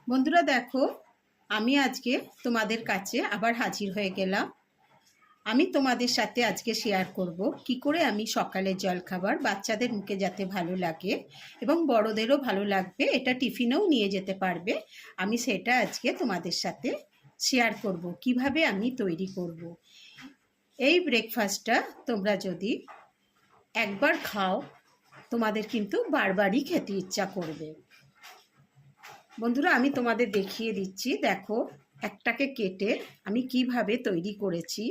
বন্ধুরা দেখো, আমি আজকে তোমাদের কাছে আবার হাজির হয়ে গেলাম। আমি তোমাদের সাথে আজকে শেয়ার করব কি করে আমি সকালের জলখাবার বাচ্চাদের মুখে যাতে ভালো লাগে এবং বড়দেরও ভালো লাগবে, এটা টিফিনেও নিয়ে যেতে পারবে। আমি সেটা আজকে তোমাদের সাথে শেয়ার করব কিভাবে আমি তৈরি করব। এই ব্রেকফাস্টটা তোমরা যদি একবার খাও তোমাদের কিন্তু বারবারই খেতে ইচ্ছা করবে। বন্ধুরা আমি তোমাদের দেখিয়ে দিচ্ছি, দেখো একটাকে কেটে আমি কিভাবে তৈরি করেছি।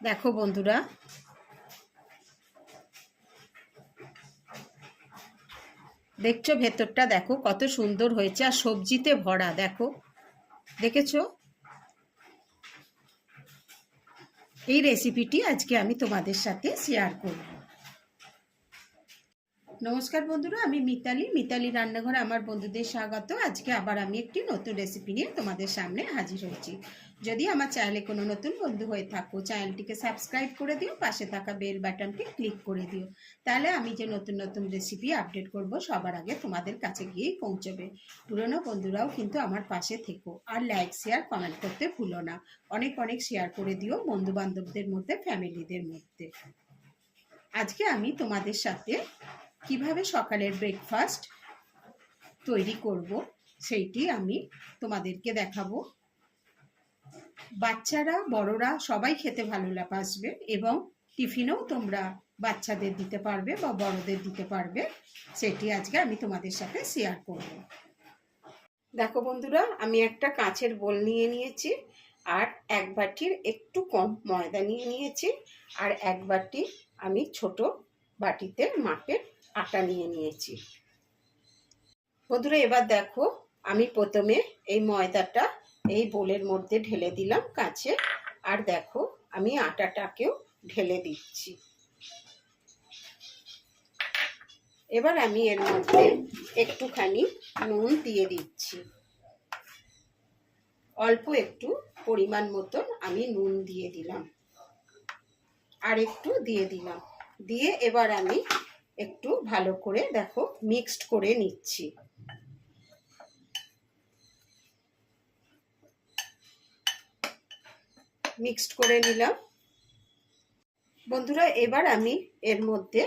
দেখো বন্ধুরা, দেখছো ভেতরটা দেখো কত সুন্দর হয়েছে আর সবজিতে ভরা। দেখো, দেখেছো? এই রেসিপিটি আজকে আমি তোমাদের সাথে শেয়ার করব। নমস্কার বন্ধুরা, আমি মিতালি রান্নাঘরে আমার বন্ধুদের স্বাগত। আজকে আবার আমি একটি নতুন রেসিপি নিয়ে তোমাদের সামনে হাজির হয়েছি। যদি আমার চ্যানেলে কোনো নতুন বন্ধু হয়ে থাকো, চ্যানেলটিকে সাবস্ক্রাইব করে দিও, পাশে থাকা বেল বাটনটি ক্লিক করে দিও। তাহলে আমি যে নতুন নতুন রেসিপি আপডেট করব সবার আগে তোমাদের কাছে গিয়েই পৌঁছবে। পুরনো বন্ধুরাও কিন্তু আমার পাশে থেকো, আর লাইক শেয়ার কমেন্ট করতে ভুলো না। অনেক অনেক শেয়ার করে দিও বন্ধু বান্ধবদের মধ্যে, ফ্যামিলিদের মধ্যে। আজকে আমি তোমাদের সাথে কিভাবে সকালের ব্রেকফাস্ট তৈরি করব সেইটি আমি তোমাদেরকে দেখাবো। বাচ্চারা বড়রা সবাই খেতে ভালো বাসবে এবং টিফিনেও তোমরা বাচ্চাদের দিতে পারবে বা বড়দের দিতে পারবে, সেটি আজকে আমি তোমাদের সাথে শেয়ার করব। দেখো বন্ধুরা, আমি একটা কাঁচের বোল নিয়ে নিয়েছি, আর এক বাটির একটু কম ময়দা নিয়ে নিয়েছি, আর এক বাটি আমি ছোট বাটিতে মাপের আটা নিয়ে নিয়েছি। বন্ধুরা এবার দেখো, আমি প্রথমে এই ময়দাটা এই বোলের মধ্যে ঢেলে দিলাম কাছে, আর দেখো আমি আটাটাকেও ঢেলে দিচ্ছি। এবার আমি এর মধ্যে একটুখানি নুন দিয়ে দিচ্ছি, অল্প একটু পরিমাণ মতন আমি নুন দিয়ে দিলাম, আর একটু দিয়ে দিলাম। দিয়ে এবার আমি একটু ভালো করে দেখো মিক্সড করে নিচ্ছি। মিক্সড করে নিলাম বন্ধুরা। এবার আমি এর মধ্যে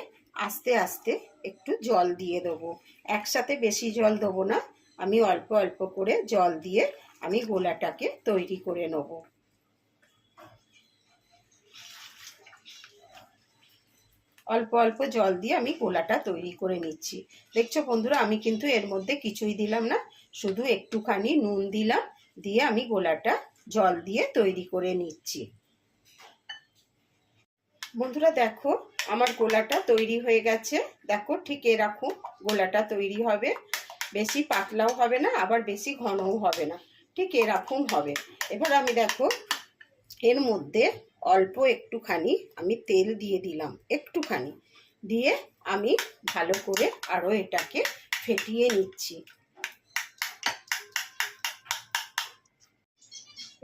আস্তে আস্তে একটু জল দিয়ে দেবো, একসাথে বেশি জল দেবো না, আমি অল্প অল্প করে জল দিয়ে আমি গোলাটাকে তৈরি করে নেব। অল্প অল্প জল দিয়ে আমি গোলাটা তৈরি করে নিচ্ছি। দেখছো বন্ধুরা, আমি কিন্তু এর মধ্যে কিছুই দিলাম না, শুধু একটুখানি নুন দিলাম, দিয়ে আমি গোলাটা জল দিয়ে তৈরি করে নিচ্ছি। বন্ধুরা দেখো আমার গোলাটা তৈরি হয়ে গেছে। দেখো ঠিক এরকম গোলাটা তৈরি হবে, বেশি পাতলাও হবে না আবার বেশি ঘনও হবে না, ঠিক এরকম হবে। এবার আমি দেখো এর মধ্যে অল্প একটুখানি আমি তেল দিয়ে দিলাম, একটুখানি দিয়ে আমি ভালো করে আরও এটাকে ফেটিয়ে নিচ্ছি।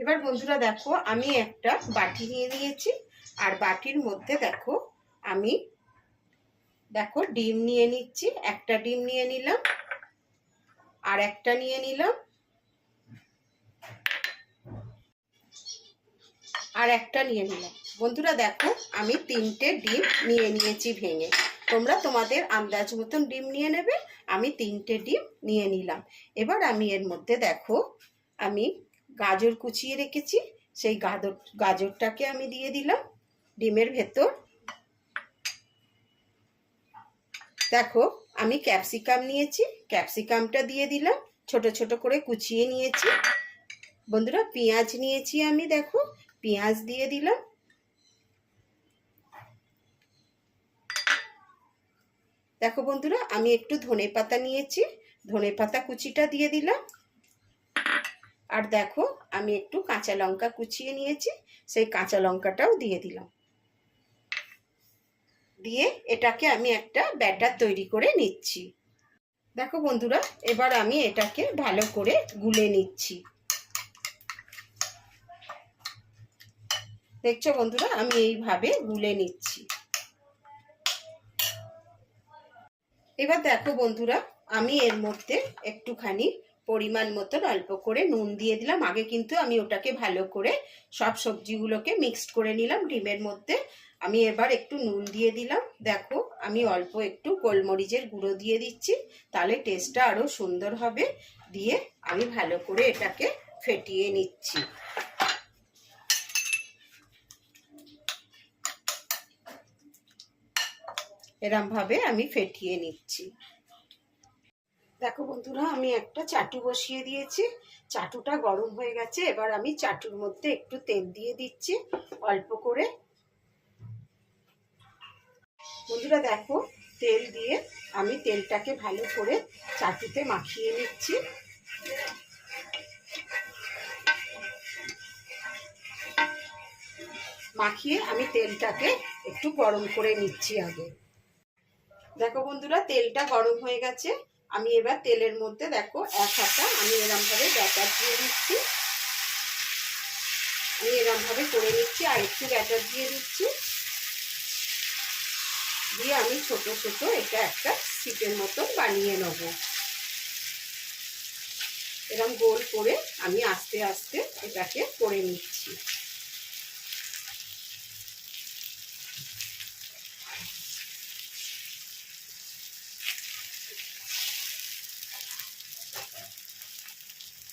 এবার বন্ধুরা দেখো আমি একটা বাটি নিয়ে নিয়েছি, আর বাটির মধ্যে দেখো আমি ডিম নিয়ে নিচ্ছি। একটা ডিম নিয়ে নিলাম, আর একটা নিয়ে নিলাম, আর একটা নিয়ে নিলাম। বন্ধুরা দেখো আমি 3টে ডিম নিয়ে নিয়েছি ভেঙে। তোমরা তোমাদের আন্দাজ মতন ডিম নিয়ে নেবে, আমি 3টে ডিম নিয়ে নিলাম। এবার আমি এর মধ্যে দেখো আমি গাজর কুচিয়ে রেখেছি, সেই গাজরটাকে আমি দিয়ে দিলাম ডিমের ভেতর। দেখো আমি ক্যাপসিকাম নিয়েছি, ক্যাপসিকামটা দিয়ে দিলাম, ছোট ছোট করে কুচিয়ে নিয়েছি। বন্ধুরা পেঁয়াজ নিয়েছি আমি, দেখো পেঁয়াজ দিয়ে দিলাম। দেখো বন্ধুরা আমি একটু ধনেপাতা নিয়েছি, ধনেপাতা কুচিটা দিয়ে দিলাম। আর দেখো আমি একটু কাঁচা লঙ্কা কুচিয়ে নিয়েছি, সেই কাঁচা লঙ্কাটাও দিয়ে দিলাম। দিয়ে এটাকে আমি একটা ব্যাটার তৈরি করে নিচ্ছি। দেখো বন্ধুরা এবার আমি এটাকে ভালো করে গুলে নিচ্ছি। দেখছো বন্ধুরা আমি এইভাবে গুলে নিচ্ছি। এবার দেখো বন্ধুরা, আমি এর মধ্যে একটুখানি পরিমাণ মতন অল্প করে নুন দিয়ে দিলাম। আগে কিন্তু আমি ওটাকে ভালো করে সব সবজিগুলোকে মিক্সড করে নিলাম ডিমের মধ্যে। আমি এবার একটু নুন দিয়ে দিলাম। দেখো আমি অল্প একটু গোলমরিচের গুঁড়ো দিয়ে দিচ্ছি, তাহলে টেস্টটা আরও সুন্দর হবে। দিয়ে আমি ভালো করে এটাকে ফেটিয়ে নিচ্ছি। এরম ভাবে আমি ফেটিয়ে নিচ্ছি। দেখো বন্ধুরা, আমি একটা চাটু বসিয়ে দিয়েছি। চাটুটা গরম হয়ে গেছে। এবার আমি চাটুর মধ্যে একটু তেল দিয়ে দিচ্ছি অল্প করে। বন্ধুরা দেখো, তেল দিয়ে আমি তেলটাকে ভালো করে চাটুতে মাখিয়ে নিচ্ছি। মাখিয়ে আমি তেলটাকে একটু গরম করে নিচ্ছি আগে। দেখো বন্ধুরা, তেলটা গরম হয়ে গেছে। আমি এবার তেলের মধ্যে দেখো এক হাতা আমি এরম ভাবে ব্যাটার দিয়ে দিচ্ছি। আমি এরম ভাবে করে নিচ্ছি, আর একটু ব্যাটার দিয়ে দিচ্ছি। দিয়ে আমি ছোট ছোট এটা একটা সিটের মতো বানিয়ে নেব। এরম গোল করে আমি আস্তে আস্তে এটাকে করে নিচ্ছি।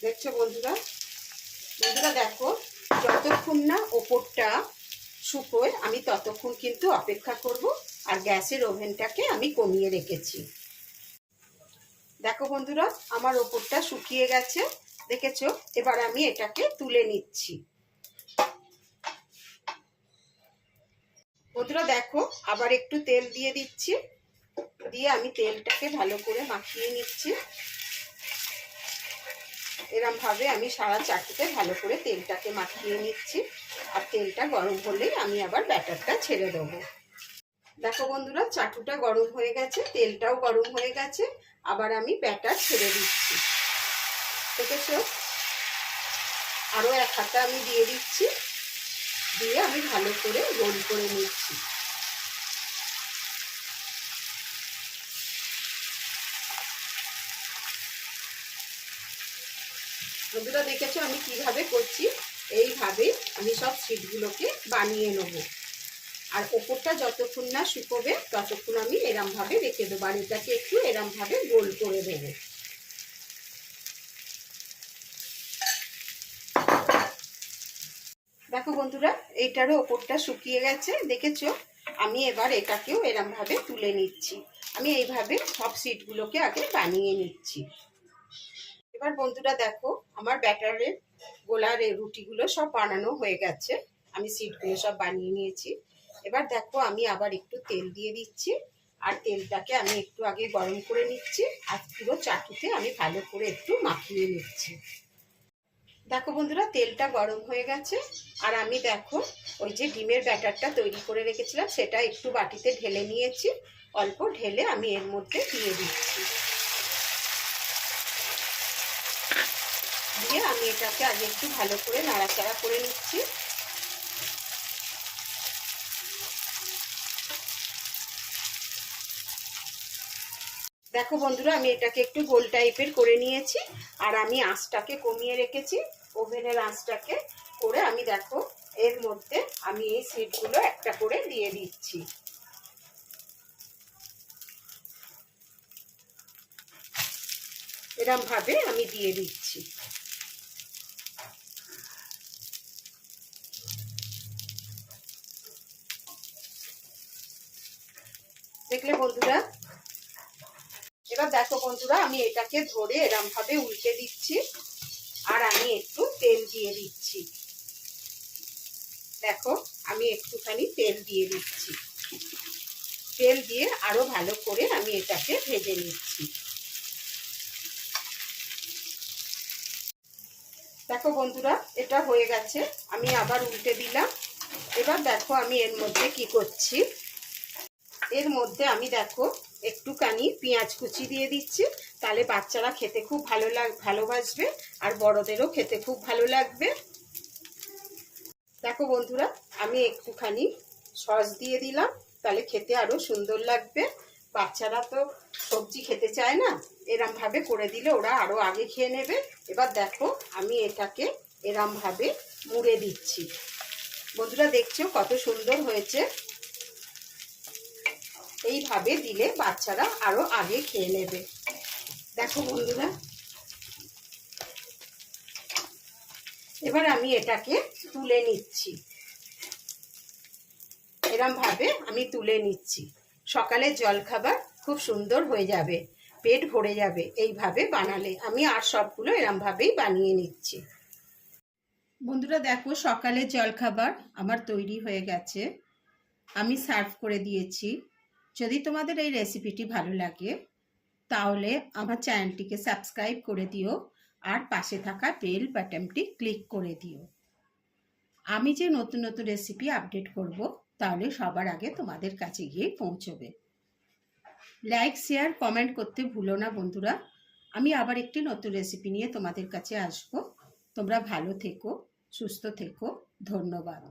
দেখছো বন্ধুরা? বন্ধুরা দেখো, যতক্ষণ না ওপরটা শুকোয় আমি ততক্ষণ কিন্তু অপেক্ষা করব। আর গ্যাসের ওভেনটাকে আমি কমিয়ে রেখেছি। দেখো বন্ধুরা, আমার ওপরটা শুকিয়ে গেছে, দেখেছো? এবার আমি এটাকে তুলে নিচ্ছি। বন্ধুরা দেখো, আবার একটু তেল দিয়ে দিচ্ছি। দিয়ে আমি তেলটাকে ভালো করে মাখিয়ে নিচ্ছি। এরম ভাবে আমি সারা চাটুতে ভালো করে তেলটাকে মাখিয়ে নিচ্ছি। আর তেলটা গরম হলেই আমি আবার ব্যাটারটা ছেড়ে দেবো। দেখো বন্ধুরা, চাটুটা গরম হয়ে গেছে, তেলটাও গরম হয়ে গেছে। আবার আমি ব্যাটার ছেড়ে দিচ্ছি। দেখেছো? আরও এক হাতা আমি দিয়ে দিচ্ছি। দিয়ে আমি ভালো করে গোল করে নিচ্ছি। বন্ধুরা দেখেছো আমি কিভাবে করছি? এইভাবে আমি সব সিটগুলোকে বানিয়ে নেব। আর ওপরটা যতক্ষণ না শুকোবে ততক্ষণ আমি এরম ভাবে রেখে দেবো। আর এটাকে একটু এরম ভাবে গোল করে দেবো। দেখো বন্ধুরা, এইটারও ওপরটা শুকিয়ে গেছে, দেখেছো? আমি এবার এটাকেও এরম ভাবে তুলে নিচ্ছি। আমি এইভাবে সব সিটগুলোকে আগে বানিয়ে নিচ্ছি। এবার বন্ধুরা দেখো, আমার ব্যাটারের গোলার রুটিগুলো সব বানানো হয়ে গেছে। আমি সিটগুলো সব বানিয়ে নিয়েছি। এবার দেখো আমি আবার একটু তেল দিয়ে দিচ্ছি। আর তেলটাকে আমি একটু আগে গরম করে নিচ্ছি। আর পুরো চাটুতে আমি ভালো করে একটু মাখিয়ে নিচ্ছি। দেখো বন্ধুরা, তেলটা গরম হয়ে গেছে। আর আমি দেখো ওই যে ডিমের ব্যাটারটা তৈরি করে রেখেছিলাম সেটা একটু বাটিতে ঢেলে নিয়েছি। অল্প ঢেলে আমি এর মধ্যে দিয়ে দিচ্ছি। দিয়ে আমি এটাকে আগে একটু ভালো করে নাড়াচাড়া করে নিচ্ছি। দেখো বন্ধুরা, আমি এটাকে একটু গোল টাইপের করে নিয়েছি। আর আমি আঁচটাকে কমিয়ে রেখেছি, ওভেনের আঁচটাকে করে আমি দেখো এর মধ্যে আমি এই সিটগুলো একটা করে দিয়ে দিচ্ছি। এরম ভাবে আমি দিয়ে দিচ্ছি। দেখলে বন্ধুরা? এবার দেখো বন্ধুরা, আমি এটাকে ধরে এরম ভাবে উল্টে দিচ্ছি। আর আমি একটু তেল দিয়ে দিচ্ছি। দেখো আমি একটুখানি তেল দিয়ে দিচ্ছি। তেল দিয়ে আরো ভালো করে আমি এটাকে ভেজে নিচ্ছি। দেখো বন্ধুরা, এটা হয়ে গেছে। আমি আবার উল্টে দিলাম। এবার দেখো আমি এর মধ্যে কি করছি। এর মধ্যে আমি দেখো একটুখানি পেঁয়াজ কুচি দিয়ে দিচ্ছি। তাহলে বাচ্চারা খেতে খুব ভালোবাসবে। আর বড়দেরও খেতে খুব ভালো লাগবে। দেখো বন্ধুরা, আমি একটুখানি সস দিয়ে দিলাম, তাহলে খেতে আরো সুন্দর লাগবে। বাচ্চারা তো সবজি খেতে চায় না, এরমভাবে করে দিলে ওরা আরও আগে খেয়ে নেবে। এবার দেখো আমি এটাকে এরমভাবে মুড়ে দিচ্ছি। বন্ধুরা দেখছো কত সুন্দর হয়েছে। এইভাবে দিলে বাচ্চারা আরও আগে খেয়ে নেবে। দেখো বন্ধুরা, এবার আমি এটাকে তুলে নিচ্ছি। এরমভাবে আমি তুলে নিচ্ছি। সকালের জলখাবার খুব সুন্দর হয়ে যাবে, পেট ভরে যাবে এইভাবে বানালে। আমি আর সবগুলো এরমভাবেই বানিয়ে নিচ্ছি। বন্ধুরা দেখো সকালের জলখাবার আমার তৈরি হয়ে গেছে, আমি সার্ভ করে দিয়েছি। যদি তোমাদের এই রেসিপিটি ভালো লাগে তাহলে আমার চ্যানেলটিকে সাবস্ক্রাইব করে দিও আর পাশে থাকা বেল বাটনটি ক্লিক করে দিও। আমি যে নতুন নতুন রেসিপি আপডেট করব তাহলে সবার আগে তোমাদের কাছে গিয়ে পৌঁছবে। লাইক শেয়ার কমেন্ট করতে ভুলো না বন্ধুরা। আমি আবার একটি নতুন রেসিপি নিয়ে তোমাদের কাছে আসব। তোমরা ভালো থেকো, সুস্থ থেকো। ধন্যবাদ।